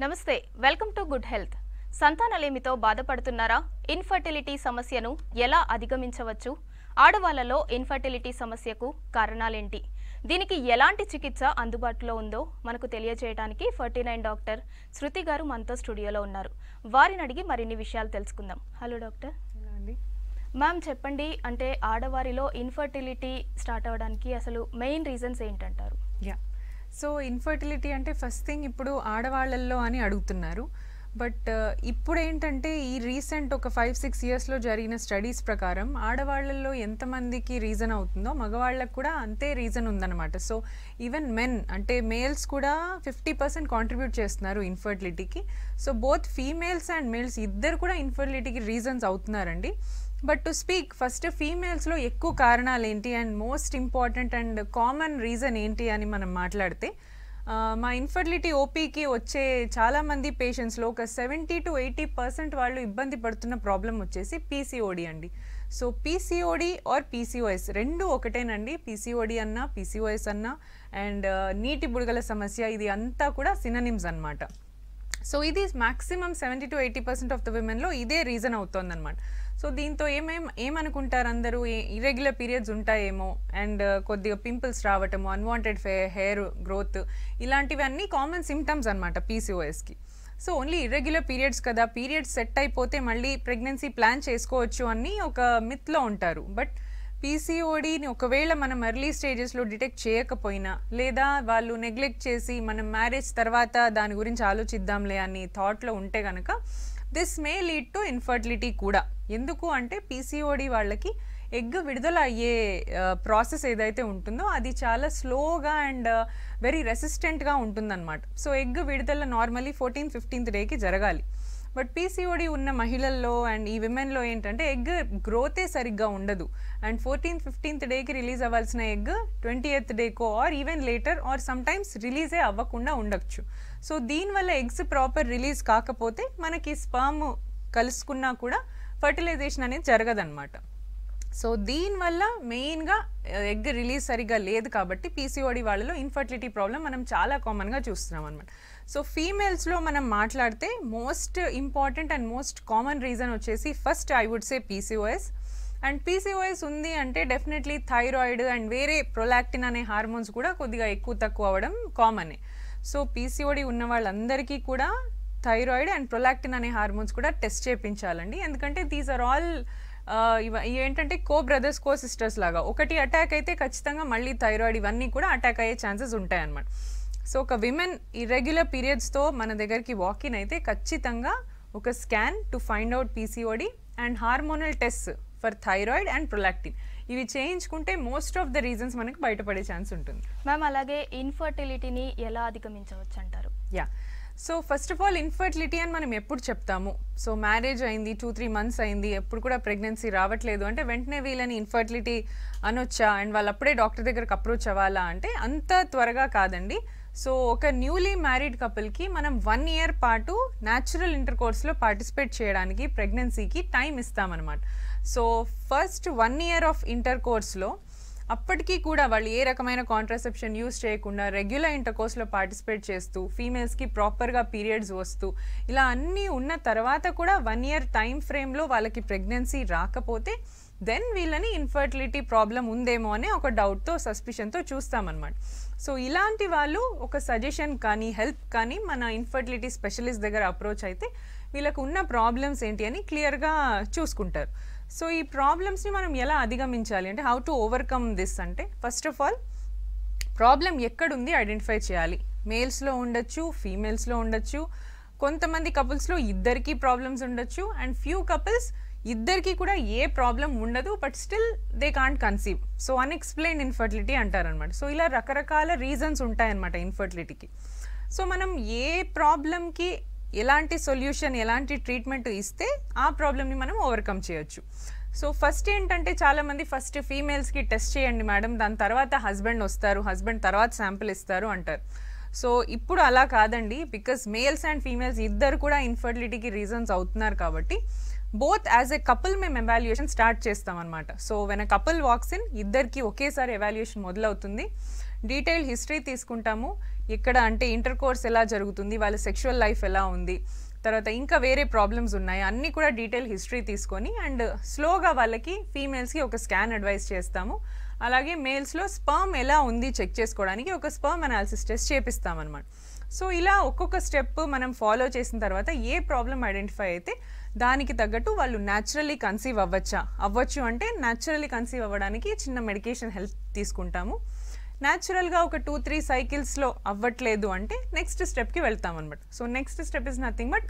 నమస్తే welcome to good health సంతానలేమితో బాధపడుతున్నారా infertility సమస్యను ఎలా అధిగమించవచ్చు ఆడవాళ్ళలో ఇన్ఫర్టిలిటీ సమస్యకు కారణాలేంటి దీనికి ఎలాంటి చికిత్స అందుబాటులో ఉందో మనకు తెలియజేయడానికి 49 డాక్టర్ శృతి గారు మనతో స్టూడియోలో ఉన్నారు వారిని అడిగి మరిన్ని విషయాలు తెలుసుకుందాం హలో డాక్టర్ మ్యామ్ చెప్పండి అంటే ఆడవారిలో ఇన్ఫర్టిలిటీ స్టార్ట్ అవడానికి అసలు మెయిన్ రీజన్స్ ఏంటంటారు సో ఇన్ఫర్టిలిటీ అంటే ఫస్ట్ థింగ్ ఇప్పుడు ఆడవాళ్ళల్లో అని అడుగుతున్నారు బట్ ఇప్పుడు ఏంటంటే ఈ రీసెంట్ ఒక 5-6 ఇయర్స్లో జరిగిన స్టడీస్ ప్రకారం ఆడవాళ్ళల్లో ఎంతమందికి రీజన్ అవుతుందో మగవాళ్ళకు కూడా అంతే రీజన్ ఉందన్నమాట సో ఈవెన్ మెన్ అంటే మేల్స్ కూడా 50% కాంట్రిబ్యూట్ చేస్తున్నారు ఇన్ఫర్టిలిటీకి so both females and males ఇద్దరు కూడా ఇన్ఫర్టిలిటీకి రీజన్స్ అవుతున్నారండి బట్ టు స్పీక్ ఫస్ట్ ఫీమేల్స్లో ఎక్కువ కారణాలు ఏంటి and most important and common reason ఏంటి అని మనం మాట్లాడితే మా ఇన్ఫర్టిలిటీ ఓపీకి వచ్చే చాలామంది పేషెంట్స్లో ఒక 70 to 80% వాళ్ళు ఇబ్బంది పడుతున్న ప్రాబ్లం వచ్చేసి పీసీఓడి అండి సో పీసీఓడి ఆర్ పీసీఓఎస్ రెండు ఒకటేనండి పీసీఓడి అన్నా పీసీఓఎస్ అన్నా అండ్ నీటి బుడగల సమస్య ఇది అంతా కూడా సినోనిమ్స్ అన్నమాట సో ఇది మ్యాక్సిమం 70 to 80% ఆఫ్ ద విమెన్లో ఇదే రీజన్ అవుతుందన్నమాట సో దీంతో ఏమనుకుంటారు అందరూ ఇర్రెగ్యులర్ పీరియడ్స్ ఉంటాయేమో అండ్ కొద్దిగా పింపుల్స్ రావటము అన్వాంటెడ్ హెయిర్ గ్రోత్ ఇలాంటివన్నీ కామన్ సిమ్టమ్స్ అనమాట పీసీఓఎస్కి సో ఓన్లీ ఇర్రెగ్యులర్ పీరియడ్స్ కదా పీరియడ్స్ సెట్ అయిపోతే మళ్ళీ ప్రెగ్నెన్సీ ప్లాన్ చేసుకోవచ్చు అని ఒక మిత్లో ఉంటారు బట్ పీసీఓడిని ఒకవేళ మనం ఎర్లీ స్టేజెస్లో డిటెక్ట్ చేయకపోయినా లేదా వాళ్ళు నెగ్లెక్ట్ చేసి మనం మ్యారేజ్ తర్వాత దాని గురించి ఆలోచిద్దాంలే అని థాట్లో ఉంటే కనుక this may lead to infertility కూడా ఎందుకు అంటే పీసీఓడి వాళ్ళకి ఎగ్ విడుదల అయ్యే ప్రాసెస్ ఏదైతే ఉంటుందో అది చాలా స్లోగా అండ్ వెరీ రెసిస్టెంట్గా ఉంటుందన్నమాట సో ఎగ్ విడుదల నార్మలీ 14th-15th డేకి జరగాలి బట్ పీసీఓడి ఉన్న మహిళల్లో అండ్ ఈ విమెన్లో ఏంటంటే ఎగ్ గ్రోతే సరిగ్గా ఉండదు అండ్ 14th-15th డేకి రిలీజ్ అవ్వాల్సిన ఎగ్ 20th డేకో or even later or sometimes రిలీజే అవ్వకుండా ఉండొచ్చు సో దీనివల్ల ఎగ్స్ ప్రాపర్ రిలీజ్ కాకపోతే మనకి స్పర్మ్ కలుసుకున్నా కూడా ఫర్టిలైజేషన్ అనేది జరగదన్నమాట సో దీనివల్ల మెయిన్గా ఎగ్ రిలీజ్ సరిగ్గా లేదు కాబట్టి పీసీఓడి వాళ్ళలో ఇన్ఫర్టిలిటీ ప్రాబ్లం మనం చాలా కామన్గా చూస్తున్నాం అనమాట సో ఫీమేల్స్లో మనం మాట్లాడితే most important and most common reason వచ్చేసి first I would say PCOS and PCOS ఉంది అంటే డెఫినెట్లీ థైరాయిడ్ అండ్ వేరే ప్రొలాక్టిన్ అనే హార్మోన్స్ కూడా కొద్దిగా ఎక్కువ తక్కువ అవ్వడం కామనే సో పీసీఓడి ఉన్న వాళ్ళందరికీ కూడా థైరాయిడ్ అండ్ ప్రొలాక్టిన్ అనే హార్మోన్స్ కూడా టెస్ట్ చేయించాలండి ఎందుకంటే దీస్ ఆర్ ఆల్ ఏంటంటే కో బ్రదర్స్ కో సిస్టర్స్ లాగా ఒకటి అటాక్ అయితే ఖచ్చితంగా మళ్ళీ థైరాయిడ్ ఇవన్నీ కూడా అటాక్ అయ్యే ఛాన్సెస్ ఉంటాయన్నమాట సో ఒక విమెన్ ఇర్రెగ్యులర్ పీరియడ్స్తో మన దగ్గరికి వాకిన్ అయితే ఖచ్చితంగా ఒక scan to find out PCOD and hormonal test for thyroid and prolactin ఇవి చేయించుకుంటే మోస్ట్ ఆఫ్ ద రీజన్స్ మనకు బయటపడే ఛాన్స్ ఉంటుంది మ్యామ్ అలాగే ఇన్ఫర్టిలిటీని ఎలా అధిగమించవచ్చు అంటారు so first of all infertility అని మనం ఎప్పుడు చెప్తాము సో మ్యారేజ్ అయింది 2-3 months అయింది ఎప్పుడు కూడా ప్రెగ్నెన్సీ రావట్లేదు అంటే వెంటనే వీళ్ళని ఇన్ఫర్టిలిటీ అనొచ్చా అండ్ వాళ్ళు అప్పుడే డాక్టర్ దగ్గరకు అప్రోచ్ అవ్వాలా అంటే అంత త్వరగా కాదండి సో ఒక న్యూలీ మ్యారీడ్ కపుల్కి మనం 1 year పాటు న్యాచురల్ ఇంటర్కోర్స్లో పార్టిసిపేట్ చేయడానికి ప్రెగ్నెన్సీకి టైం ఇస్తామన్నమాట సో ఫస్ట్ 1 year ఆఫ్ ఇంటర్కోర్స్లో అప్పటికీ కూడా వాళ్ళు ఏ రకమైన కాంట్రాసెప్షన్ యూజ్ చేయకుండా రెగ్యులర్ ఇంటర్కోర్స్లో పార్టిసిపేట్ చేస్తూ ఫీమేల్స్కి ప్రాపర్గా పీరియడ్స్ వస్తూ ఇలా అన్నీ ఉన్న తర్వాత కూడా 1 year టైం ఫ్రేమ్లో వాళ్ళకి ప్రెగ్నెన్సీ రాకపోతే దెన్ వీళ్ళని ఇన్ఫర్టిలిటీ ప్రాబ్లం ఉందేమో అని ఒక డౌట్తో సస్పిషన్తో చూస్తామన్నమాట సో ఇలాంటి వాళ్ళు ఒక సజెషన్ కానీ హెల్ప్ కానీ మన ఇన్ఫర్టిలిటీ స్పెషలిస్ట్ దగ్గర అప్రోచ్ అయితే వీళ్ళకు ఉన్న ప్రాబ్లమ్స్ ఏంటి అని క్లియర్గా చూసుకుంటారు సో ఈ ప్రాబ్లమ్స్ని మనం ఎలా అధిగమించాలి అంటే హౌ టు ఓవర్కమ్ దిస్ అంటే ఫస్ట్ ఆఫ్ ఆల్ ప్రాబ్లం ఎక్కడుంది ఐడెంటిఫై చేయాలి మేల్స్లో ఉండొచ్చు ఫీమేల్స్లో ఉండొచ్చు కొంతమంది కపుల్స్లో ఇద్దరికి ప్రాబ్లమ్స్ ఉండొచ్చు అండ్ ఫ్యూ కపుల్స్ ఇద్దరికి కూడా ఏ ప్రాబ్లం ఉండదు but still they can't conceive so unexplained infertility అంటారనమాట సో ఇలా రకరకాల రీజన్స్ ఉంటాయన్నమాట ఇన్ఫర్టిలిటీకి సో మనం ఏ ప్రాబ్లంకి ఎలాంటి సొల్యూషన్ ఎలాంటి ట్రీట్మెంట్ ఇస్తే ఆ ప్రాబ్లమ్ని మనం ఓవర్కమ్ చేయొచ్చు సో ఫస్ట్ ఏంటంటే చాలామంది ఫస్ట్ ఫీమేల్స్కి టెస్ట్ చేయండి మేడం దాని తర్వాత హస్బెండ్ వస్తారు హస్బెండ్ తర్వాత శాంపిల్ ఇస్తారు అంటారు సో ఇప్పుడు అలా కాదండి బికాస్ మేల్స్ అండ్ ఫీమేల్స్ ఇద్దరు కూడా ఇన్ఫర్టిలిటీకి రీజన్స్ అవుతున్నారు కాబట్టి బోత్ యాజ్ ఎ కపుల్ మేము ఎవాల్యుయేషన్ స్టార్ట్ చేస్తాం అనమాట so when a couple walks in ఇద్దరికి ఒకేసారి ఎవాల్యుయేషన్ మొదలవుతుంది డీటెయిల్ హిస్టరీ తీసుకుంటాము ఇక్కడ అంటే ఇంటర్ కోర్స్ ఎలా జరుగుతుంది, వాళ్ళ సెక్షువల్ లైఫ్ ఎలా ఉంది, తర్వాత ఇంకా వేరే ప్రాబ్లమ్స్ ఉన్నాయి అన్నీ కూడా డీటెయిల్ హిస్టరీ తీసుకొని అండ్ స్లోగా వాళ్ళకి ఫీమేల్స్కి ఒక స్కాన్ అడ్వైస్ చేస్తాము. అలాగే మేల్స్లో స్పర్మ్ ఎలా ఉంది చెక్ చేసుకోవడానికి ఒక స్పర్మ్ అనాలిసిస్ టెస్ట్ చేపిస్తామన్నమాట. సో ఇలా ఒక్కొక్క స్టెప్ మనం ఫాలో చేసిన తర్వాత ఏ ప్రాబ్లం ఐడెంటిఫై అయితే దానికి తగ్గట్టు వాళ్ళు న్యాచురల్లీ కన్సీవ్ అవ్వచ్చు అంటే న్యాచురల్లీ కన్సీవ్ అవ్వడానికి చిన్న మెడికేషన్ హెల్ప్ తీసుకుంటాము. న్యాచురల్గా ఒక 2-3 సైకిల్స్లో అవ్వట్లేదు అంటే నెక్స్ట్ స్టెప్కి వెళ్తాం అనమాట. So next step is nothing but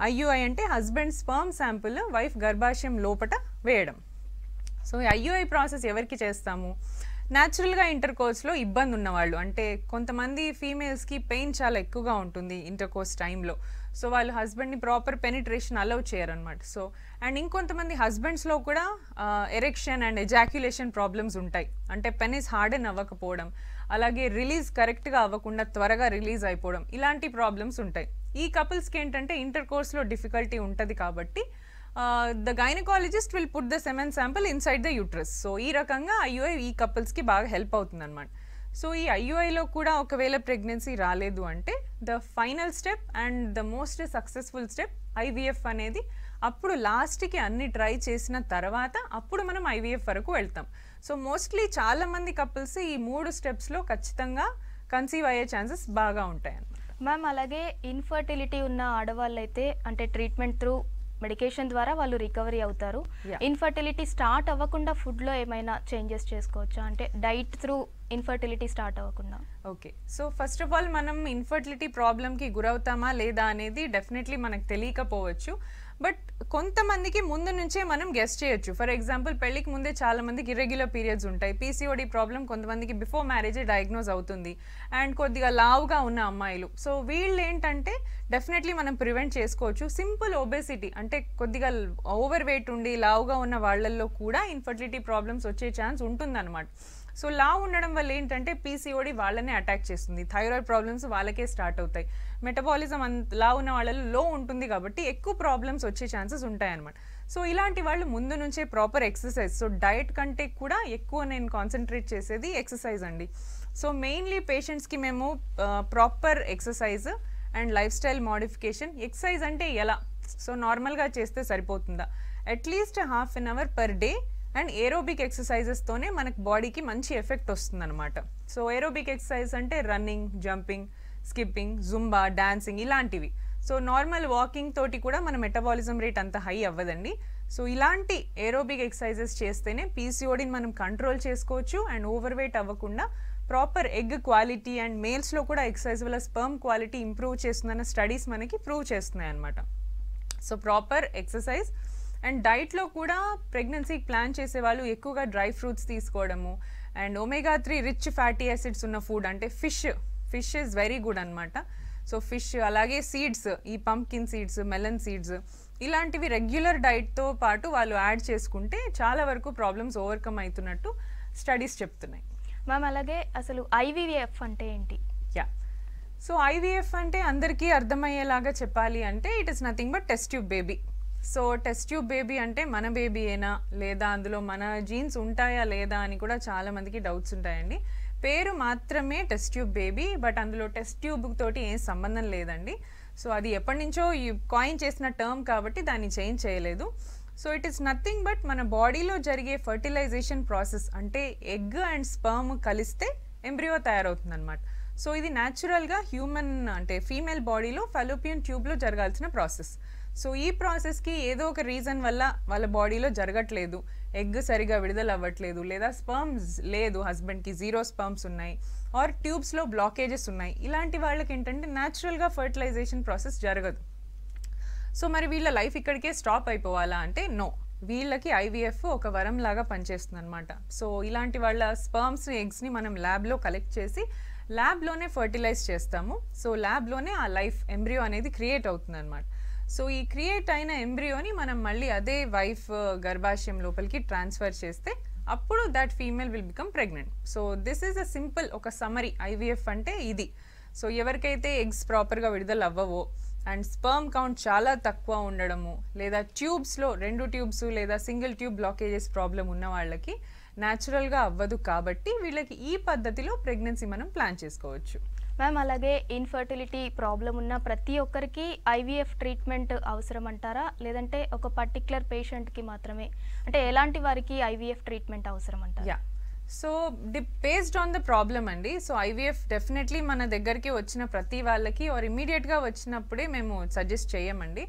IUI అంటే హస్బెండ్ స్పర్మ్ శాంపుల్ వైఫ్ గర్భాశయం లోపట వేయడం. సో ఈ ఐయుఐ ప్రాసెస్ ఎవరికి చేస్తాము, న్యాచురల్గా ఇంటర్ కోర్స్లో ఇబ్బంది ఉన్నవాళ్ళు, అంటే కొంతమంది ఫీమేల్స్కి పెయిన్ చాలా ఎక్కువగా ఉంటుంది ఇంటర్ కోర్స్ టైంలో, సో వాళ్ళు హస్బెండ్ని ప్రాపర్ పెనిట్రేషన్ అలౌ చేయరనమాట. సో అండ్ ఇంకొంతమంది హస్బెండ్స్లో కూడా ఎరెక్షన్ అండ్ ఎజాక్యులేషన్ ప్రాబ్లమ్స్ ఉంటాయి, అంటే పెనిస్ హార్డెన్ అవ్వకపోవడం, అలాగే రిలీజ్ కరెక్ట్గా అవ్వకుండా త్వరగా రిలీజ్ అయిపోవడం, ఇలాంటి ప్రాబ్లమ్స్ ఉంటాయి. ఈ కపుల్స్కి ఏంటంటే ఇంటర్ కోర్స్లో డిఫికల్టీ ఉంటుంది కాబట్టి the gynaecologist will put the semen sample inside the uterus. So ఈ రకంగా ఐయుఐ ఈ కపుల్స్కి బాగా హెల్ప్ అవుతుంది అనమాట. సో ఈ ఐయుఐలో కూడా ఒకవేళ ప్రెగ్నెన్సీ రాలేదు అంటే the final step and the most successful step IVF అనేది. అప్పుడు లాస్ట్కి అన్ని ట్రై చేసిన తర్వాత అప్పుడు మనం ఐవీఎఫ్ వరకు వెళ్తాం. సో మోస్ట్లీ చాలామంది కపుల్స్ ఈ 3 స్టెప్స్లో ఖచ్చితంగా కన్సీవ్ అయ్యే ఛాన్సెస్ బాగా ఉంటాయి అన్నమాట. మ్యామ్ అలాగే ఇన్ఫర్టిలిటీ ఉన్న ఆడవాళ్ళు అయితే అంటే ట్రీట్మెంట్ త్రూ మెడికేషన్ ద్వారా వాళ్ళు రికవరీ అవుతారు. ఇన్ఫర్టిలిటీ స్టార్ట్ అవ్వకుండా ఫుడ్లో ఏమైనా చేంజెస్ చేసుకోవచ్చా, అంటే డైట్ త్రూ ఇన్ఫర్టిలిటీ స్టార్ట్ అవ్వకుండా? Okay, so first of all మనం ఇన్ఫర్టిలిటీ ప్రాబ్లమ్కి గురవుతామా లేదా అనేది డెఫినెట్లీ మనకు తెలియకపోవచ్చు, బట్ కొంతమందికి ముందు నుంచే మనం గెస్ చేయొచ్చు. ఫర్ ఎగ్జాంపుల్ పెళ్ళికి ముందే చాలా మందికి ఇర్రెగ్యులర్ పీరియడ్స్ ఉంటాయి, పీసీఓడి ప్రాబ్లం కొంతమందికి బిఫోర్ మ్యారేజే డయాగ్నోజ్ అవుతుంది, అండ్ కొద్దిగా లావుగా ఉన్న అమ్మాయిలు. సో వీళ్ళు ఏంటంటే డెఫినెట్లీ మనం ప్రివెంట్ చేసుకోవచ్చు. సింపుల్ ఒబేసిటీ అంటే కొద్దిగా ఓవర్ వెయిట్ ఉండి లావుగా ఉన్న వాళ్ళల్లో కూడా ఇన్ఫర్టిలిటీ ప్రాబ్లమ్స్ వచ్చే ఛాన్స్ ఉంటుందన్నమాట. సో లావు ఉండడం వల్ల ఏంటంటే పీసీఓడి వాళ్ళనే అటాక్ చేస్తుంది, థైరాయిడ్ ప్రాబ్లమ్స్ వాళ్ళకే స్టార్ట్ అవుతాయి, మెటబాలిజం లావు ఉన్న వాళ్ళలో లో ఉంటుంది కాబట్టి ఎక్కువ ప్రాబ్లమ్స్ వచ్చే ఛాన్సెస్ ఉంటాయన్నమాట. సో ఇలాంటి వాళ్ళు ముందు నుంచే ప్రాపర్ ఎక్సర్సైజ్, సో డైట్ కంటే కూడా ఎక్కువ నేను కాన్సన్ట్రేట్ చేసేది ఎక్సర్సైజ్ అండి. సో మెయిన్లీ పేషెంట్స్కి మేము proper exercise and life style modification. Exercise అంటే ఎలా, సో నార్మల్గా చేస్తే సరిపోతుందా, at least ½ an hour per day and aerobic ఎక్సర్సైజెస్తోనే మనకు బాడీకి మంచి ఎఫెక్ట్ వస్తుంది అనమాట. సో ఏరోబిక్ ఎక్సర్సైజ్ అంటే running, jumping, skipping, zumba, dancing ఇలాంటివి. సో నార్మల్ వాకింగ్ తోటి కూడా మన మెటబాలిజం రేట్ అంత హై అవ్వదండి. సో ఇలాంటి ఏరోబిక్ ఎక్సర్సైజెస్ చేస్తేనే పీసీఓడిని మనం కంట్రోల్ చేసుకోవచ్చు అండ్ ఓవర్ వెయిట్ అవ్వకుండా ప్రాపర్ ఎగ్ క్వాలిటీ అండ్ మేల్స్లో కూడా ఎక్సర్సైజ్ వల్ల స్పర్మ్ క్వాలిటీ ఇంప్రూవ్ చేస్తుందన్న స్టడీస్ మనకి ప్రూవ్ చేస్తున్నాయి అనమాట. సో ప్రాపర్ ఎక్సర్సైజ్ అండ్ డైట్లో కూడా ప్రెగ్నెన్సీకి ప్లాన్ చేసేవాళ్ళు ఎక్కువగా డ్రై ఫ్రూట్స్ తీసుకోవడము and omega-3 rich fatty acids ఉన్న ఫుడ్, అంటే ఫిష్ ఈజ్ వెరీ గుడ్ అనమాట. సో ఫిష్ అలాగే సీడ్స్, ఈ పంప్కిన్ సీడ్స్, మెలన్ సీడ్స్ ఇలాంటివి రెగ్యులర్ డైట్తో పాటు వాళ్ళు యాడ్ చేసుకుంటే చాలా వరకు ప్రాబ్లమ్స్ ఓవర్కమ్ అవుతున్నట్టు స్టడీస్ చెప్తున్నాయి. మ్యామ్ అలాగే అసలు ఐవీఎఫ్ అంటే ఏంటి? సో ఐవీఎఫ్ అంటే అందరికీ అర్థమయ్యేలాగా చెప్పాలి అంటే it is nothing but test tube baby. So test tube baby అంటే మన బేబీయేనా లేదా అందులో మన జీన్స్ ఉంటాయా లేదా అని కూడా చాలా మందికి డౌట్స్ ఉంటాయండి. పేరు మాత్రమే టెస్ట్ ట్యూబ్ బేబీ, బట్ అందులో టెస్ట్ ట్యూబ్ తోటి ఏం సంబంధం లేదండి. సో అది ఎప్పటి నుంచో కాయిన్ చేసిన టర్మ్ కాబట్టి దాన్ని చేంజ్ చేయలేదు. So it is nothing but మన బాడీలో జరిగే ఫర్టిలైజేషన్ ప్రాసెస్, అంటే ఎగ్ అండ్ స్పర్మ్ కలిస్తే ఎంబ్రియో తయారవుతుంది అనమాట. సో ఇది న్యాచురల్గా హ్యూమన్ అంటే ఫీమేల్ బాడీలో ఫాలోపియన్ ట్యూబ్లో జరగాల్సిన ప్రాసెస్. సో ఈ ప్రాసెస్కి ఏదో ఒక రీజన్ వల్ల వాళ్ళ బాడీలో జరగట్లేదు, ఎగ్ సరిగా విడుదల అవ్వట్లేదు, లేదా స్పర్మ్స్ లేదు, హస్బెండ్కి 0 స్పర్మ్స్ ఉన్నాయి, ఆర్ ట్యూబ్స్లో బ్లాకేజెస్ ఉన్నాయి, ఇలాంటి వాళ్ళకి ఏంటంటే న్యాచురల్గా ఫర్టిలైజేషన్ ప్రాసెస్ జరగదు. సో మరి వీళ్ళ లైఫ్ ఇక్కడికే స్టాప్ అయిపోవాలా అంటే నో, వీళ్ళకి ఐవీఎఫ్ ఒక వరం లాగా పనిచేస్తుంది అనమాట. సో ఇలాంటి వాళ్ళ స్పర్మ్స్, ఎగ్స్ని మనం ల్యాబ్లో కలెక్ట్ చేసి ల్యాబ్లోనే ఫర్టిలైజ్ చేస్తాము. సో ల్యాబ్లోనే ఆ లైఫ్ ఎంబ్రియో అనేది క్రియేట్ అవుతుంది అనమాట. సో ఈ క్రియేట్ అయిన ఎంబ్రియోని మనం మళ్ళీ అదే వైఫ్ గర్భాశయం లోపలికి ట్రాన్స్ఫర్ చేస్తే అప్పుడు that female will become pregnant. So this is a simple ఒక సమరీ ఐవీఎఫ్ అంటే ఇది. సో ఎవరికైతే ఎగ్స్ ప్రాపర్గా విడుదల అవ్వవో అండ్ స్పర్మ్ కౌంట్ చాలా తక్కువ ఉండడము, లేదా ట్యూబ్స్లో 2 ట్యూబ్స్ లేదా సింగిల్ ట్యూబ్ బ్లాకేజెస్ ప్రాబ్లం ఉన్న వాళ్ళకి న్యాచురల్గా అవ్వదు కాబట్టి వీళ్ళకి ఈ పద్ధతిలో ప్రెగ్నెన్సీ మనం ప్లాన్ చేసుకోవచ్చు. మ్యామ్ అలాగే ఇన్ఫర్టిలిటీ ప్రాబ్లం ఉన్న ప్రతి ఒక్కరికి ఐవీఎఫ్ ట్రీట్మెంట్ అవసరం అంటారా, లేదంటే ఒక పర్టిక్యులర్ పేషెంట్కి మాత్రమే, అంటే ఎలాంటి వారికి ఐవీఎఫ్ ట్రీట్మెంట్ అవసరం అంటారా? So based on the problem అండి. సో ఐవీఎఫ్ డెఫినెట్లీ మన దగ్గరికి వచ్చిన ప్రతి వాళ్ళకి ఆర్ ఇమీడియట్గా వచ్చినప్పుడే మేము సజెస్ట్ చేయమండి.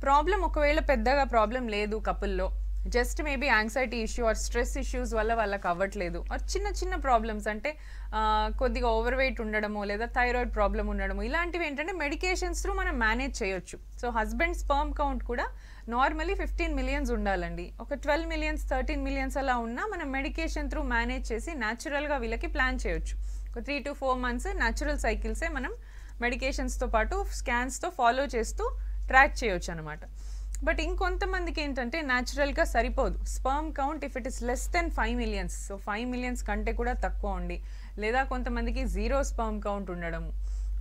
ప్రాబ్లం ఒకవేళ పెద్దగా ప్రాబ్లం లేదు కపుల్లో, just maybe anxiety issue or stress issues వల్ల వాళ్ళకి అవ్వట్లేదు, ఆర్ చిన్న చిన్న ప్రాబ్లమ్స్ అంటే కొద్దిగా ఓవర్ వెయిట్ ఉండడము లేదా థైరాయిడ్ ప్రాబ్లం ఉండడము, ఇలాంటివి ఏంటంటే మెడికేషన్స్ త్రూ మనం మేనేజ్ చేయొచ్చు. సో హస్బెండ్ స్పర్మ్ కౌంట్ కూడా నార్మలీ 15 మిలియన్స్ ఉండాలండి. ఒక 12 మిలియన్స్ 13 మిలియన్స్ అలా ఉన్నా మనం మెడికేషన్ త్రూ మేనేజ్ చేసి న్యాచురల్గా వీళ్ళకి ప్లాన్ చేయొచ్చు. ఒక 3 to 4 మంత్స్ న్యాచురల్ సైకిల్సే మనం మెడికేషన్స్తో పాటు స్కాన్స్తో ఫాలో చేస్తూ ట్రాక్ చేయొచ్చు అనమాట. బట్ ఇంకొంతమందికి ఏంటంటే న్యాచురల్గా సరిపోదు sperm count if it is less than 5 millions, so 5 millions కంటే కూడా తక్కువ ఉండి, లేదా కొంతమందికి 0 స్పర్మ్ కౌంట్ ఉండడము,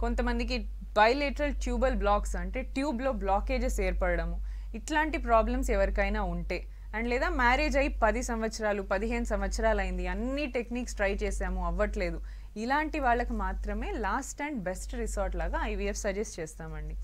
కొంతమందికి బైలేటరల్ ట్యూబల్ బ్లాక్స్ అంటే ట్యూబ్లో బ్లాకేజెస్ ఏర్పడము, ఇట్లాంటి ప్రాబ్లమ్స్ ఎవరికైనా ఉంటే, అండ్ లేదా మ్యారేజ్ అయ్యి 10 సంవత్సరాలు 15 సంవత్సరాలు అయింది, అన్ని టెక్నిక్స్ ట్రై చేసాము అవ్వట్లేదు, ఇలాంటి వాళ్ళకి మాత్రమే లాస్ట్ అండ్ బెస్ట్ రిసార్ట్ లాగా ఐవీఎఫ్ సజెస్ట్ చేస్తామండి.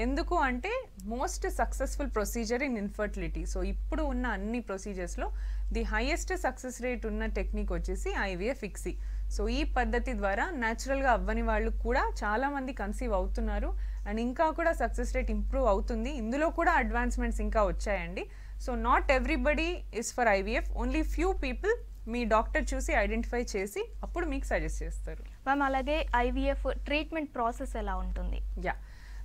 ఎందుకు అంటే most successful procedure in infertility. So ఇప్పుడు ఉన్న అన్ని ప్రొసీజర్స్లో ది హైయెస్ట్ సక్సెస్ రేట్ ఉన్న టెక్నిక్ వచ్చేసి ఐవీఎఫ్ ఇక్సీ. సో ఈ పద్ధతి ద్వారా న్యాచురల్గా అవ్వని వాళ్ళు కూడా చాలామంది కన్సీవ్ అవుతున్నారు, అండ్ ఇంకా కూడా సక్సెస్ రేట్ ఇంప్రూవ్ అవుతుంది. ఇందులో కూడా అడ్వాన్స్మెంట్స్ ఇంకా వచ్చాయండి. So not everybody is for IVF, only few people me doctor చూసి ఐడెంటిఫై చేసి అప్పుడు మీకు సజెస్ట్ చేస్తారు. మ్యామ్ అలాగే ఐవీఎఫ్ ట్రీట్మెంట్ ప్రాసెస్ ఎలా ఉంటుంది?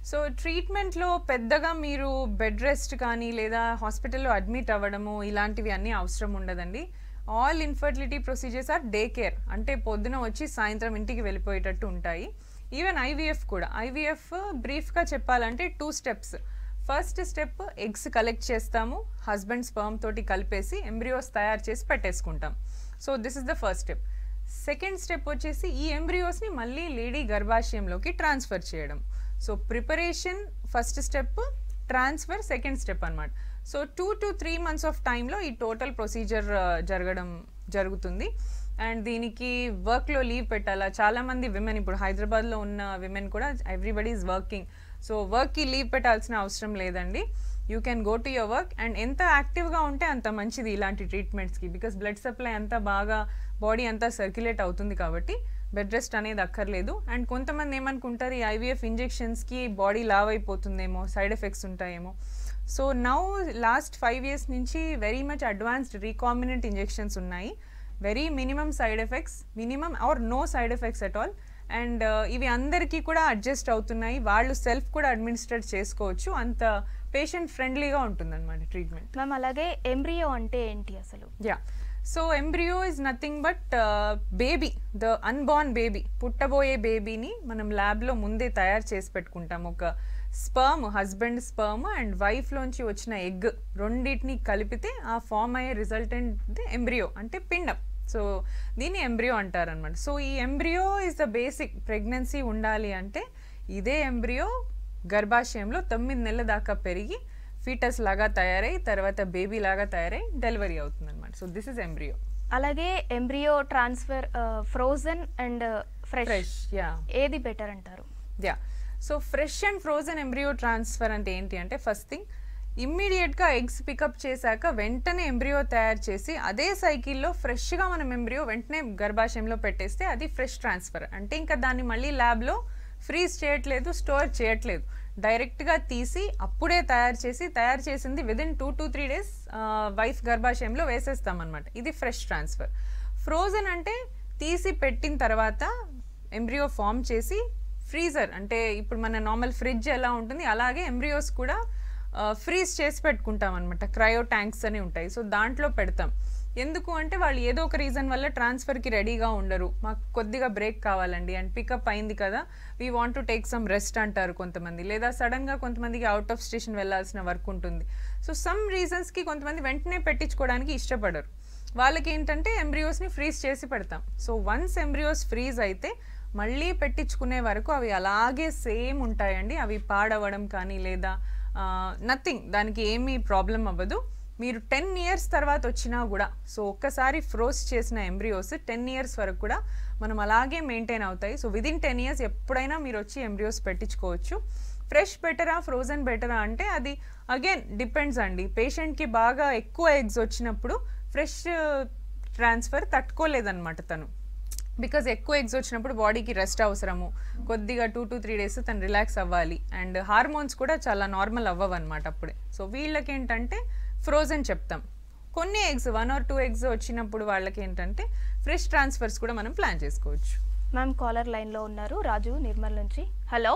సో ట్రీట్మెంట్లో పెద్దగా మీరు బెడ్ రెస్ట్ కానీ లేదా హాస్పిటల్లో అడ్మిట్ అవ్వడము ఇలాంటివి అన్నీ అవసరం ఉండదండి. All infertility procedures are day care, అంటే పొద్దున వచ్చి సాయంత్రం ఇంటికి వెళ్ళిపోయేటట్టు ఉంటాయి. ఈవెన్ ఐవీఎఫ్ కూడా. ఐవీఎఫ్ బ్రీఫ్గా చెప్పాలంటే 2 steps. First step eggs collect చేస్తాము, హస్బెండ్ స్పర్మ్ తోటి కలిపేసి ఎంబ్రియోస్ తయారు చేసి పెట్టేసుకుంటాం. So this is the first step. Second step వచ్చేసి ఈ ఎంబ్రియోస్ని మళ్ళీ లేడీ గర్భాశయంలోకి ట్రాన్స్ఫర్ చేయడం. So preparation first step, transfer second step అనమాట. సో 2 to 3 months ఆఫ్ టైంలో ఈ టోటల్ ప్రొసీజర్ జరుగుతుంది. అండ్ దీనికి వర్క్లో లీవ్ పెట్టాలా, చాలామంది విమెన్, ఇప్పుడు హైదరాబాద్లో ఉన్న విమెన్ కూడా ఎవ్రీబడి ఈజ్ వర్కింగ్, సో వర్క్కి లీవ్ పెట్టాల్సిన అవసరం లేదండి. You can go to your work, and ఎంత యాక్టివ్గా ఉంటే అంత మంచిది ఇలాంటి ట్రీట్మెంట్స్కి, బికాస్ బ్లడ్ సప్లై అంతా బాగా బాడీ అంతా సర్క్యులేట్ అవుతుంది కాబట్టి బెడ్ రెస్ట్ అనేది అక్కర్లేదు. అండ్ కొంతమంది ఏమనుకుంటారు ఈ ఐవీఎఫ్ ఇంజెక్షన్స్కి బాడీ లావ్ అయిపోతుందేమో, సైడ్ ఎఫెక్ట్స్ ఉంటాయేమో. సో నౌ లాస్ట్ 5 years నుంచి very much advanced recombinant injections ఉన్నాయి. Very minimum side effects, minimum or no side effects at all. And ఇవి అందరికీ కూడా అడ్జస్ట్ అవుతున్నాయి, వాళ్ళు సెల్ఫ్ కూడా అడ్మినిస్ట్రేట్ చేసుకోవచ్చు, అంత పేషెంట్ ఫ్రెండ్లీగా ఉంటుందన్నమాట ట్రీట్మెంట్. మ్యామ్ అలాగే ఎంబ్రియో అంటే ఏంటి అసలు? So embryo is nothing but baby, the unborn baby, పుట్టబోయే బేబీని మనం ల్యాబ్లో ముందే తయారు చేసి పెట్టుకుంటాం. ఒక స్పర్మ్, హస్బెండ్ స్పర్మ్ అండ్ వైఫ్లోంచి వచ్చిన ఎగ్ రెండింటిని కలిపితే ఆ ఫామ్ అయ్యే రిజల్టెంట్ ఎంబ్రియో అంటే పిండం. సో దీన్ని ఎంబ్రియో అంటారనమాట. సో ఈ embryo is the basic. Pregnancy ఉండాలి అంటే ఇదే ఎంబ్రియో గర్భాశయంలో 9 నెలల దాకా పెరిగి ఫీటస్ లాగా తయారై తర్వాత బేబీ లాగా తయారై డెలివరీ అవుతుంది అనమాట. So this is embryo. అలాగే embryo transfer frozen and fresh ఏది బెటర్ అంటారు? So fresh and frozen embryo transfer అంటే ఏంటి అంటే, ఫస్ట్ థింగ్ ఇమ్మీడియట్గా ఎగ్స్ పికప్ చేశాక వెంటనే ఎంబ్రియో తయారు చేసి అదే సైకిల్లో ఫ్రెష్గా మనం ఎంబ్రియో వెంటనే గర్భాశయంలో పెట్టేస్తే అది ఫ్రెష్ ట్రాన్స్ఫర్. అంటే ఇంకా దాన్ని మళ్ళీ ల్యాబ్లో ఫ్రీజ్ చేయట్లేదు, స్టోర్ చేయట్లేదు, డైరెక్ట్గా తీసి అప్పుడే తయారు చేసింది విదిన్ 2 to 3 days వైఫ్ గర్భాశయంలో వేసేస్తాం అనమాట. ఇది ఫ్రెష్ ట్రాన్స్ఫర్. ఫ్రోజన్ అంటే తీసి పెట్టిన తర్వాత ఎంబ్రియో ఫామ్ చేసి ఫ్రీజర్, అంటే ఇప్పుడు మన నార్మల్ ఫ్రిడ్జ్ ఎలా ఉంటుంది అలాగే ఎంబ్రియోస్ కూడా ఫ్రీజ్ చేసి పెట్టుకుంటాం అనమాట. క్రయో ట్యాంక్స్ అని ఉంటాయి, సో దాంట్లో పెడతాం. ఎందుకు అంటే వాళ్ళు ఏదో ఒక రీజన్ వల్ల ట్రాన్స్ఫర్కి రెడీగా ఉండరు, మాకు కొద్దిగా బ్రేక్ కావాలండి అండ్ పికప్ అయింది కదా we want to take some rest అంటారు కొంతమంది, లేదా సడన్గా కొంతమందికి అవుట్ ఆఫ్ స్టేషన్ వెళ్ళాల్సిన వర్క్ ఉంటుంది. సో సమ్ రీజన్స్కి కొంతమంది వెంటనే పెట్టించుకోవడానికి ఇష్టపడరు, వాళ్ళకి ఏంటంటే ఎంబ్రియోస్ని ఫ్రీజ్ చేసి పెడతాం. సో వన్స్ ఎంబ్రియోస్ ఫ్రీజ్ అయితే మళ్ళీ పెట్టించుకునే వరకు అవి అలాగే సేమ్ ఉంటాయండి, అవి పాడవడం కానీ లేదా నథింగ్, దానికి ఏమీ ప్రాబ్లం అవ్వదు. మీరు 10 ఇయర్స్ తర్వాత వచ్చినా కూడా, సో ఒక్కసారి ఫ్రోజ్ చేసిన ఎంబ్రియోస్ 10 ఇయర్స్ వరకు కూడా మనం అలాగే మెయింటైన్ అవుతాయి. సో విదిన్ 10 ఇయర్స్ ఎప్పుడైనా మీరు వచ్చి ఎంబ్రియోస్ పెట్టించుకోవచ్చు. ఫ్రెష్ బెటరా ఫ్రోజన్ బెటరా అంటే అది అగైన్ డిపెండ్స్ అండి. పేషెంట్కి బాగా ఎక్కువ ఎగ్స్ వచ్చినప్పుడు ఫ్రెష్ ట్రాన్స్ఫర్ తట్టుకోలేదన్నమాట తను. బికాజ్ ఎక్కువ ఎగ్స్ వచ్చినప్పుడు బాడీకి రెస్ట్ అవసరము, కొద్దిగా 2 to 3 days తను రిలాక్స్ అవ్వాలి, అండ్ హార్మోన్స్ కూడా చాలా నార్మల్ అవ్వవు అనమాట అప్పుడే. సో వీళ్ళకి ఏంటంటే ఫ్రోజన్ చెప్తాం. కొన్ని ఎగ్స్ 1 or 2 ఎగ్స్ వచ్చినప్పుడు వాళ్ళకి ఏంటంటే ఫ్రెష్ ట్రాన్స్ఫర్స్ కూడా మనం ప్లాన్ చేసుకోవచ్చు. మ్యామ్ కాలర్ లైన్లో ఉన్నారు రాజు నిర్మల్ నుంచి. హలో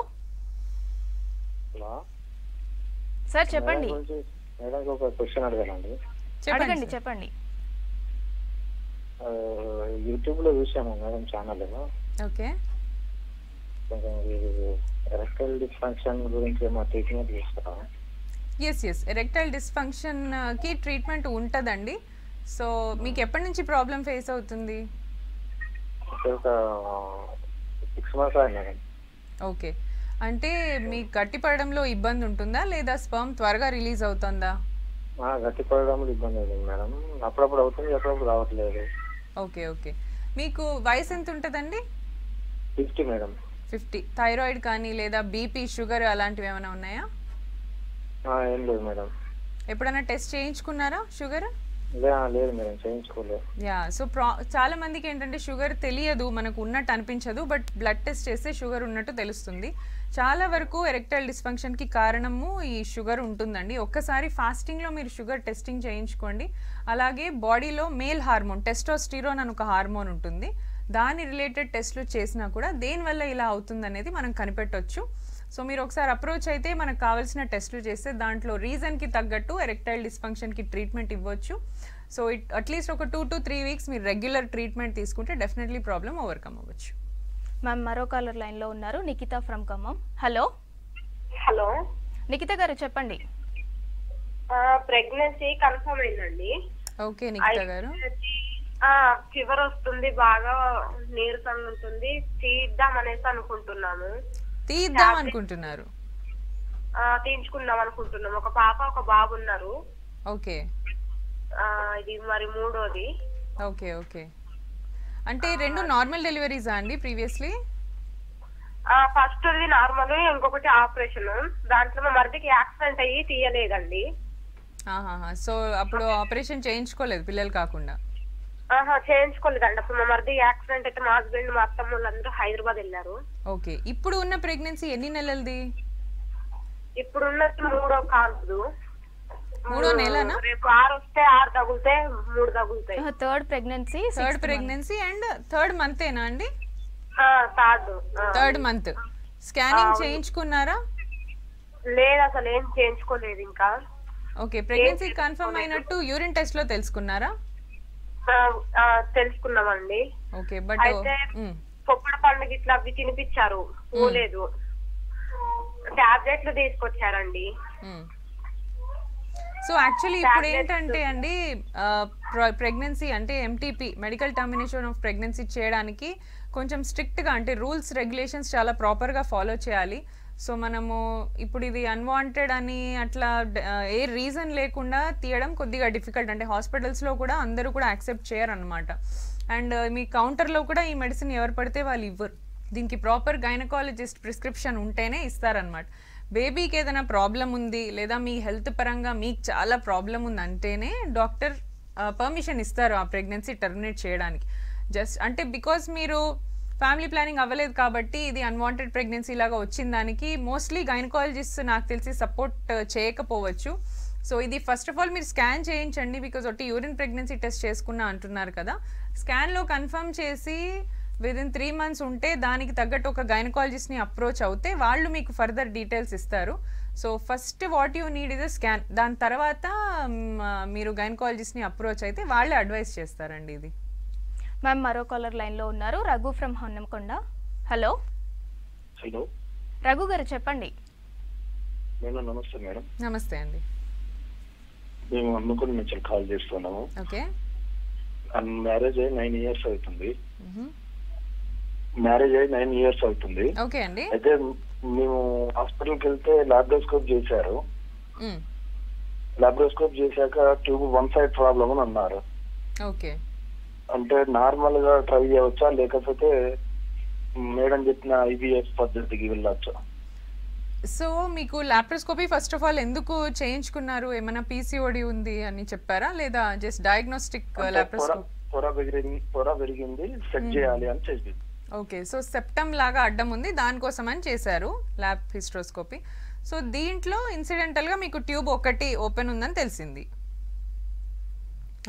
సార్ చెప్పండి. ఒక క్వశ్చన్ అడగాలండి. అడగండి చెప్పండి. యూట్యూబ్ లో చూసాము మేడం ఛానల్. ఓకే, కొంచెం ఎరెక్టైల్ డిస్ఫంక్షన్ గురించి ఏమైనా ట్రీట్మెంట్ చేస్తారా? ఎస్ ఎరెక్టైల్ డిస్ఫంక్షన్కి ట్రీట్మెంట్ ఉంటుందండి. సో మీకు ఎప్పటి నుంచి ప్రాబ్లం ఫేస్ అవుతుంది? ఒక 6 months అయింది మేడం. ఓకే, అంటే మీకు గట్టిపడడంలో ఇబ్బంది ఉంటుందా లేదా స్పర్మ్ త్వరగా రిలీజ్ అవుతుందా? గట్టిపడడంలో ఇబ్బంది అవుతుంది మేడం. అప్పుడప్పుడు అవుతుంది, అప్పుడప్పుడు రావట్లేదు. ఓకే, మీకు వయసు ఎంత ఉంటుందండి? 50 మేడం. 50. థైరాయిడ్ కానీ లేదా బీపీ షుగర్ అలాంటివి ఏమైనా ఉన్నాయా? ఏం లేదు మేడం. ఎప్పుడైనా టెస్ట్ చేయించుకున్నారా షుగర్? లేదు మేడం, చేయించుకోలేదు. సో చాలా మందికి ఏంటంటే షుగర్ తెలియదు, మనకు ఉన్నట్టు అనిపించదు, బట్ బ్లడ్ టెస్ట్ చేస్తే షుగర్ ఉన్నట్టు తెలుస్తుంది. చాలా వరకు ఎరెక్టైల్ డిస్ఫంక్షన్కి కారణము ఈ షుగర్ ఉంటుందండి. ఒక్కసారి ఫాస్టింగ్లో మీరు షుగర్ టెస్టింగ్ చేయించుకోండి. అలాగే బాడీలో మేల్ హార్మోన్ టెస్టోస్టిరోన్ అని ఒక హార్మోన్ ఉంటుంది, దాని రిలేటెడ్ టెస్ట్లు చేసినా కూడా దేనివల్ల ఇలా అవుతుంది అనేది మనం కనిపెట్టవచ్చు. సో మీరు ఒకసారి అప్రోచ్ అయితే మనకు కావాల్సిన టెస్టులు చేస్తే దాంట్లో రీజన్కి తగ్గట్టు ఎరెక్టైల్ డిస్ఫంక్షన్కి ట్రీట్మెంట్ ఇవ్వచ్చు. సో అట్లీస్ట్ ఒక 2 to 3 weeks మీరు రెగ్యులర్ ట్రీట్మెంట్ తీసుకుంటే డెఫినెట్లీ ప్రాబ్లం ఓవర్కమ్ అవ్వచ్చు. మ్యామ్ మరో కాలర్ లైన్లో ఉన్నారు నిఖిత ఫ్రమ్ ఖమ్మం. హలో నిఖిత గారు చెప్పండి. ప్రెగ్నెన్సీ కన్ఫర్మ్ అయిందండి. ఓకే నిఖిత గారు. ఫీవర్ వస్తుంది, బాగా నీరసంగా ఉంటుంది, తీద్దాం అనేసి అనుకుంటున్నాము. అనుకుంటున్నారు? తీయించుకుందాం అనుకుంటున్నాం. ఒక పాప ఒక బాబు ఉన్నారు. ఓకే, ఇది మరి మూడోది. ఓకే, అంటే 2 నార్మల్ డెలివరీసా అండి ప్రీవియస్లీ? ఫస్ట్ నార్మల్, ఇంకొకటి ఆపరేషన్. దాంట్లో మా మరిదికి యాక్సిడెంట్ అయ్యి తీయలేదండి. సో అప్పుడు ఆపరేషన్ చేయించుకోలేదు పిల్లలు కాకుండా? చేయించుకోలేదండి. అప్పుడు మా మరిది యాక్సిడెంట్ అయితే మా హస్బెండ్ మా అత్తమ్మ వాళ్ళందరూ హైదరాబాద్ వెళ్ళారు. ఓకే, ఇప్పుడు ఉన్న ప్రెగ్నెన్సీ ఎన్ని నెలలది? ఇప్పుడు ఉన్నది 3వ కాదు, 3వ నెలనా? రేపు 6 వస్తే 6 తగులుతాయి, 3 తగులుతాయి. థర్డ్ ప్రెగ్నెన్సీ అండ్ థర్డ్ మంతేనా అండి? Third month. స్కానింగ్ చేయించుకున్నారా? లేదు, అసలు ఏం చేయించుకోలేదు ఇంకా. ఓకే, ప్రెగ్నెన్సీ కన్ఫర్మ్ అయినట్టు యూరిన్ టెస్ట్ లో తెలుసుకున్నారా? తెలుసుకున్నామండి. ఓకే, బట్ అయితే పొప్పడ పండుగ ఇట్లా అవి తినిపించారు, పోలేదు. టాబ్లెట్లు తీసుకొచ్చారండి. సో యాక్చువల్లీ ఇప్పుడు ఏంటంటే అండి, ప్రెగ్నెన్సీ అంటే MTP medical termination of pregnancy చేయడానికి కొంచెం స్ట్రిక్ట్గా అంటే రూల్స్ రెగ్యులేషన్స్ చాలా ప్రాపర్గా ఫాలో చేయాలి. సో మనము ఇప్పుడు ఇది అన్వాంటెడ్ అని అట్లా ఏ రీజన్ లేకుండా తీయడం కొద్దిగా డిఫికల్ట్. అంటే హాస్పిటల్స్లో కూడా అందరూ కూడా యాక్సెప్ట్ చేయరు అనమాట. అండ్ మీ కౌంటర్లో కూడా ఈ మెడిసిన్ ఎవరు పడితే వాళ్ళు ఇవ్వరు. దీనికి ప్రాపర్ గైనకాలజిస్ట్ ప్రిస్క్రిప్షన్ ఉంటేనే ఇస్తారనమాట. బేబీకి ఏదైనా ప్రాబ్లం ఉంది లేదా మీ హెల్త్ పరంగా మీకు చాలా ప్రాబ్లం ఉంది అంటేనే డాక్టర్ పర్మిషన్ ఇస్తారు ఆ ప్రెగ్నెన్సీ టర్మినేట్ చేయడానికి. జస్ట్ అంటే బికాస్ మీరు ఫ్యామిలీ ప్లానింగ్ అవ్వలేదు కాబట్టి ఇది అన్వాంటెడ్ ప్రెగ్నెన్సీ లాగా వచ్చిన దానికి మోస్ట్లీ గైనకాలజిస్ట్ నాకు తెలిసి సపోర్ట్ చేయకపోవచ్చు. సో ఇది ఫస్ట్ ఆఫ్ ఆల్ మీరు స్కాన్ చేయించండి, బికాజ్ ఒకటి యూరిన్ ప్రెగ్నెన్సీ టెస్ట్ చేసుకున్నా అంటున్నారు కదా. స్కాన్లో కన్ఫర్మ్ చేసి విదిన్ 3 months ఉంటే దానికి తగ్గట్టు ఒక గైనకాలజిస్ట్ని అప్రోచ్ అవుతే వాళ్ళు మీకు ఫర్దర్ డీటెయిల్స్ ఇస్తారు. So first what you need is a scan. దాని తర్వాత మీరు గైనకాలజిస్ట్ని అప్రోచ్ అయితే వాళ్ళే అడ్వైస్ చేస్తారండి ఇది. మ్యామ్ మరో కాలర్ లైన్లో ఉన్నారు రఘు ఫ్రమ్ హన్మకొండ. హలో రఘు గారు చెప్పండి. నమస్తే మేడం. నమస్తే అండి. మేము హన్మకొండ నుంచి కాల్ చేస్తున్నాము. ఓకే, మ్యారేజ్ అయ్యి 9 years అవుతుంది. మ్యారేజ్ అయ్యి 9 years అవుతుంది. ఓకే అండి. అయితే మేము హాస్పిటల్కి వెళ్తే లాప్రోస్కోప్ చేశారు. లాప్రోస్కోప్ చేశాక ట్యూబ్ వన్ సైడ్ ప్రాబ్లమ్ అని అన్నారు. ఓకే. అంటే నార్మల్ గా ట్రై చేయవచ్చా లేకపోతే మేడం చెప్పిన IVF పద్ధతికి వెళ్ళొచ్చా? సో మీకు లాప్రోస్కోపీ ఫస్ట్ ఆఫ్ ఆల్ ఎందుకు చేయించుకున్నారు? ఏమైనా PCOD ఉంది అని చెప్పారా లేదా జస్ట్ డయాగ్నోస్టిక్ లాప్రోస్కోపీ? పొర పెరిగింది సెట్ చేయాలి అని చెప్పింది. ఓకే. సో సెప్టమ్ లాగా అడ్డం ఉంది, దానికోసం అని చేశారు ల్యాప్ హిస్ట్రోస్కోపీ. సో దీంట్లో ఇన్సిడెంటల్గా మీకు ట్యూబ్ ఒకటి ఓపెన్ ఉందని తెలిసింది.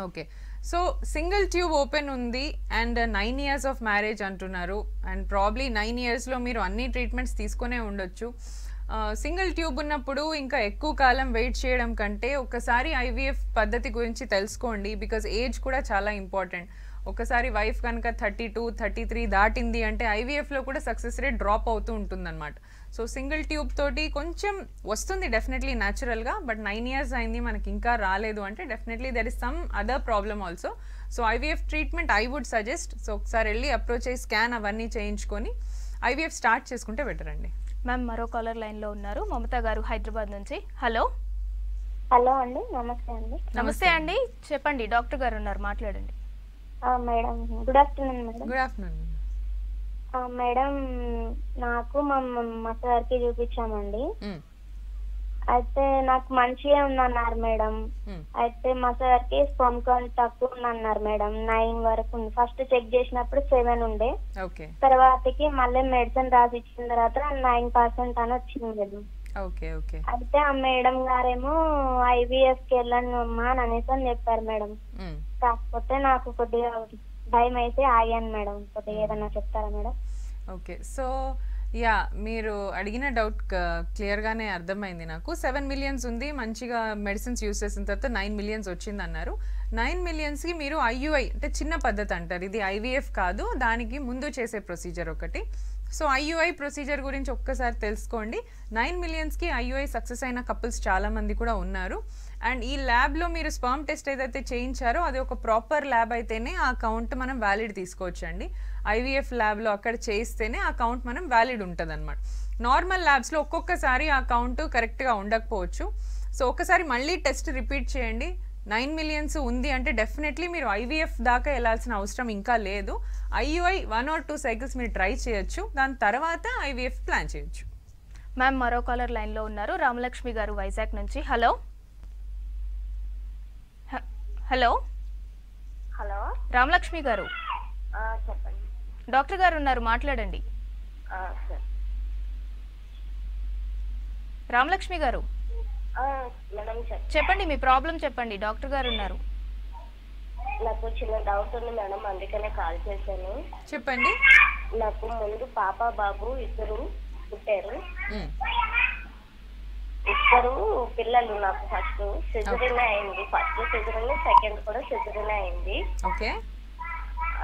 Okay. So single tube open ఉంది అండ్ 9 years ఆఫ్ మ్యారేజ్ అంటున్నారు అండ్ ప్రాబ్లీ 9 yearsలో మీరు అన్ని ట్రీట్మెంట్స్ తీసుకునే ఉండొచ్చు. సింగిల్ ట్యూబ్ ఉన్నప్పుడు ఇంకా ఎక్కువ కాలం వెయిట్ చేయడం కంటే ఒకసారి IVF పద్ధతి గురించి తెలుసుకోండి. బికాజ్ ఏజ్ కూడా చాలా ఇంపార్టెంట్. ఒకసారి వైఫ్ కనుక 32, 33 దాటింది అంటే IVFలో కూడా సక్సెస్ రేట్ డ్రాప్ అవుతూ ఉంటుందన్నమాట. సో సింగిల్ ట్యూబ్ తోటి కొంచెం వస్తుంది డెఫినెట్లీ న్యాచురల్గా, బట్ 9 years అయింది మనకి ఇంకా రాలేదు అంటే definitely there is some other problem also. So IVF treatment I would suggest. So ఒకసారి వెళ్ళి అప్రోచ్ అయ్యి స్కాన్ అవన్నీ చేయించుకొని IVF స్టార్ట్ చేసుకుంటే బెటర్ అండి. మ్యామ్ మరో కాలర్ లైన్లో ఉన్నారు, మమత గారు హైదరాబాద్ నుంచి. హలో. హలో అండి, నమస్తే అండి. నమస్తే అండి, చెప్పండి, డాక్టర్ గారు ఉన్నారు, మాట్లాడండి. Madam good afternoon madam. Good afternoon madam, నాకు మా సార్కి చూపించామండి. అయితే నాకు మంచిగా ఉందన్నారు మేడం. అయితే మా సార్కి స్పర్మ్ కౌంట్ తక్కువ ఉందన్నారు మేడం. 9 వరకు ఉంది. ఫస్ట్ చెక్ చేసినప్పుడు 7 ఉండే. తర్వాతకి మళ్ళీ మెడిసిన్ రాసి ఇచ్చిన తర్వాత 9% అని వచ్చింది మేడం. అయితే ఆ మేడం గారేమో IVF కి వెళ్ళండి అమ్మా అని అనేసి అని చెప్పారు మేడం. కాకపోతే నాకు కొద్దిగా భయం అయితే ఆగాను మేడం. కొద్దిగా ఏదన్నా చెప్తారా మేడం? ఓకే. సో యా, మీరు అడిగిన డౌట్ క్లియర్గానే అర్థమైంది నాకు. 7 million ఉంది, మంచిగా మెడిసిన్స్ యూస్ చేసిన తర్వాత 9 million వచ్చింది అన్నారు. 9 millionsకి మీరు IUI అంటే చిన్న పద్ధతి అంటారు, ఇది IVF కాదు, దానికి ముందు చేసే ప్రొసీజర్ ఒకటి. సో IUI ప్రొసీజర్ గురించి ఒక్కసారి తెలుసుకోండి. 9 millionsకి IUI సక్సెస్ అయిన కపుల్స్ చాలామంది కూడా ఉన్నారు. అండ్ ఈ ల్యాబ్లో మీరు స్పర్మ్ టెస్ట్ ఏదైతే చేయించారో అది ఒక ప్రాపర్ ల్యాబ్ అయితేనే ఆ కౌంట్ మనం వ్యాలిడ్ తీసుకోవచ్చండి. IVF ల్యాబ్లో అక్కడ చేయిస్తేనే ఆ కౌంట్ మనం వ్యాలిడ్ ఉంటుంది అనమాట. నార్మల్ ల్యాబ్స్లో ఒక్కొక్కసారి ఆ కౌంట్ కరెక్ట్గా ఉండకపోవచ్చు. సో ఒకసారి మళ్ళీ టెస్ట్ రిపీట్ చేయండి. 9 millions ఉంది అంటే డెఫినెట్లీ మీరు IVF దాకా వెళ్ళాల్సిన అవసరం ఇంకా లేదు. IUI 1 or 2 cycles మీరు ట్రై చేయొచ్చు, దాని తర్వాత IVF ప్లాన్ చేయొచ్చు. మ్యామ్ మరో కాలర్ లైన్లో ఉన్నారు, రామలక్ష్మి గారు వైజాగ్ నుంచి. హలో. హలో. హలో రామలక్ష్మి గారు. చెప్పండి. డాక్టర్ గారు ఉన్నారు, మాట్లాడండి. రామలక్ష్మి గారు చెప్పండి, మీ ప్రాబ్లం చెప్పండి, డాక్టర్ గారు ఉన్నారు. నాకు చిన్న డౌట్ ఉంది మేడం, అందుకనే కాల్ చేశాను. చెప్పండి. నాకు ముందు పాప బాబు ఇద్దరు పుట్టారు. ఇద్దరు పిల్లలు నాకు. ఫస్ట్ సిజరీన్ అయింది, ఫస్ట్ సిజరీన్, సెకండ్ కూడా సిజరీన్ అయింది. ఓకే.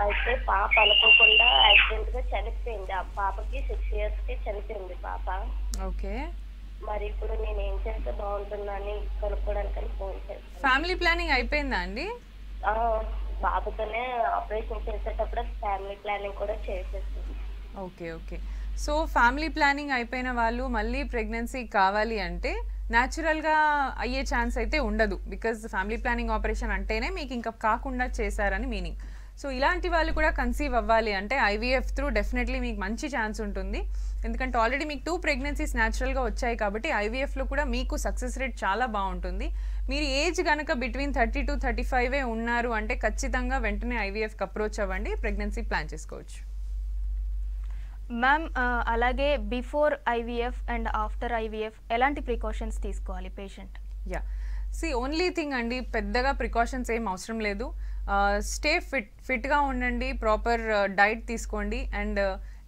అయితే పాప అనుకోకుండా యాక్సిడెంట్ గా చనిపోయింది. ఆ పాపకి 6 years కి చనిపోయింది పాప. ఓకే. మరి ఇప్పుడు నేను ఏం చేస్తే బాగుంటుందని కనుక్కోవడానికి ఫోన్ చేస్తాను. ఫ్యామిలీ ప్లానింగ్ అయిపోయిందా అండి? బాబుతోనే ఆపరేషన్ చేసేటప్పుడు ఫ్యామిలీ ప్లానింగ్ కూడా చేసేస్తుంది. Okay. Okay. So family planning అయిపోయిన వాళ్ళు మళ్ళీ ప్రెగ్నెన్సీ కావాలి అంటే న్యాచురల్గా అయ్యే ఛాన్స్ అయితే ఉండదు. బికాజ్ ఫ్యామిలీ ప్లానింగ్ ఆపరేషన్ అంటేనే మీకు ఇంకా కాకుండా చేశారని మీనింగ్. సో ఇలాంటి వాళ్ళు కూడా కన్సీవ్ అవ్వాలి అంటే IVF త్రూ డెఫినెట్లీ మీకు మంచి ఛాన్స్ ఉంటుంది. ఎందుకంటే ఆల్రెడీ మీకు 2 pregnancies న్యాచురల్గా వచ్చాయి కాబట్టి IVFలో కూడా మీకు సక్సెస్ రేట్ చాలా బాగుంటుంది. మీరు ఏజ్ కనుక బిట్వీన్ 30 to 35 ఉన్నారు అంటే ఖచ్చితంగా వెంటనే IVFకి అప్రోచ్ అవ్వండి, ప్రెగ్నెన్సీ ప్లాన్ చేసుకోవచ్చు. మ్యామ్ అలాగే before IVF and after IVF ఎలాంటి ప్రికాషన్స్ తీసుకోవాలి పేషెంట్? యా, ఓన్లీ థింగ్ అండి, పెద్దగా ప్రికాషన్స్ ఏం అవసరం లేదు. స్టే ఫిట్గా ఉండండి, ప్రాపర్ డైట్ తీసుకోండి అండ్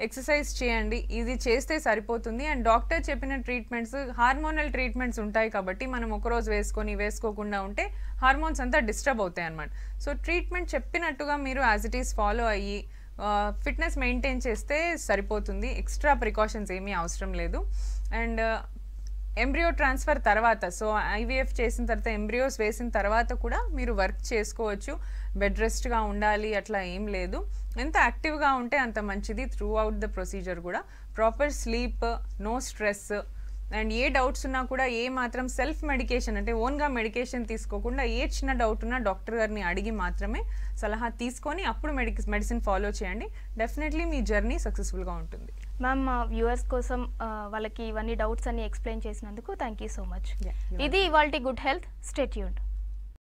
ఎక్సర్సైజ్ చేయండి. ఇది చేస్తే సరిపోతుంది. అండ్ డాక్టర్ చెప్పిన ట్రీట్మెంట్స్ హార్మోనల్ ట్రీట్మెంట్స్ ఉంటాయి కాబట్టి మనం ఒకరోజు వేసుకోకుండా ఉంటే హార్మోన్స్ అంతా డిస్టర్బ్ అవుతాయి అన్నమాట. సో ట్రీట్మెంట్ చెప్పినట్టుగా మీరు యాజ్ ఇట్ ఈస్ ఫాలో అయ్యి ఫిట్నెస్ మెయింటైన్ చేస్తే సరిపోతుంది. ఎక్స్ట్రా ప్రికాషన్స్ ఏమీ అవసరం లేదు. అండ్ ఎంబ్రియో ట్రాన్స్ఫర్ తర్వాత, సో IVF చేసిన తర్వాత ఎంబ్రియోస్ వేసిన తర్వాత కూడా మీరు వర్క్ చేసుకోవచ్చు. బెడ్ రెస్ట్గా ఉండాలి అట్లా ఏం లేదు. ఎంత యాక్టివ్గా ఉంటే అంత మంచిది త్రూ అవుట్ ద ప్రొసీజర్ కూడా. Proper sleep, no stress and ఏ డౌట్స్ ఉన్నా కూడా ఏ మాత్రం సెల్ఫ్ మెడికేషన్ అంటే ఓన్గా మెడికేషన్ తీసుకోకుండా ఏ చిన్న డౌట్ ఉన్నా డాక్టర్ గారిని అడిగి మాత్రమే సలహా తీసుకొని అప్పుడు మెడిసిన్ ఫాలో చేయండి. డెఫినెట్లీ మీ జర్నీ సక్సెస్ఫుల్గా ఉంటుంది. మ్యామ్ మా వ్యూవర్స్ కోసం వాళ్ళకి ఇవన్నీ డౌట్స్ అన్ని ఎక్స్ప్లెయిన్ చేసినందుకు థ్యాంక్ యూ సో మచ్. ఇది ఇవాల్టి గుడ్ హెల్త్. Stay tuned.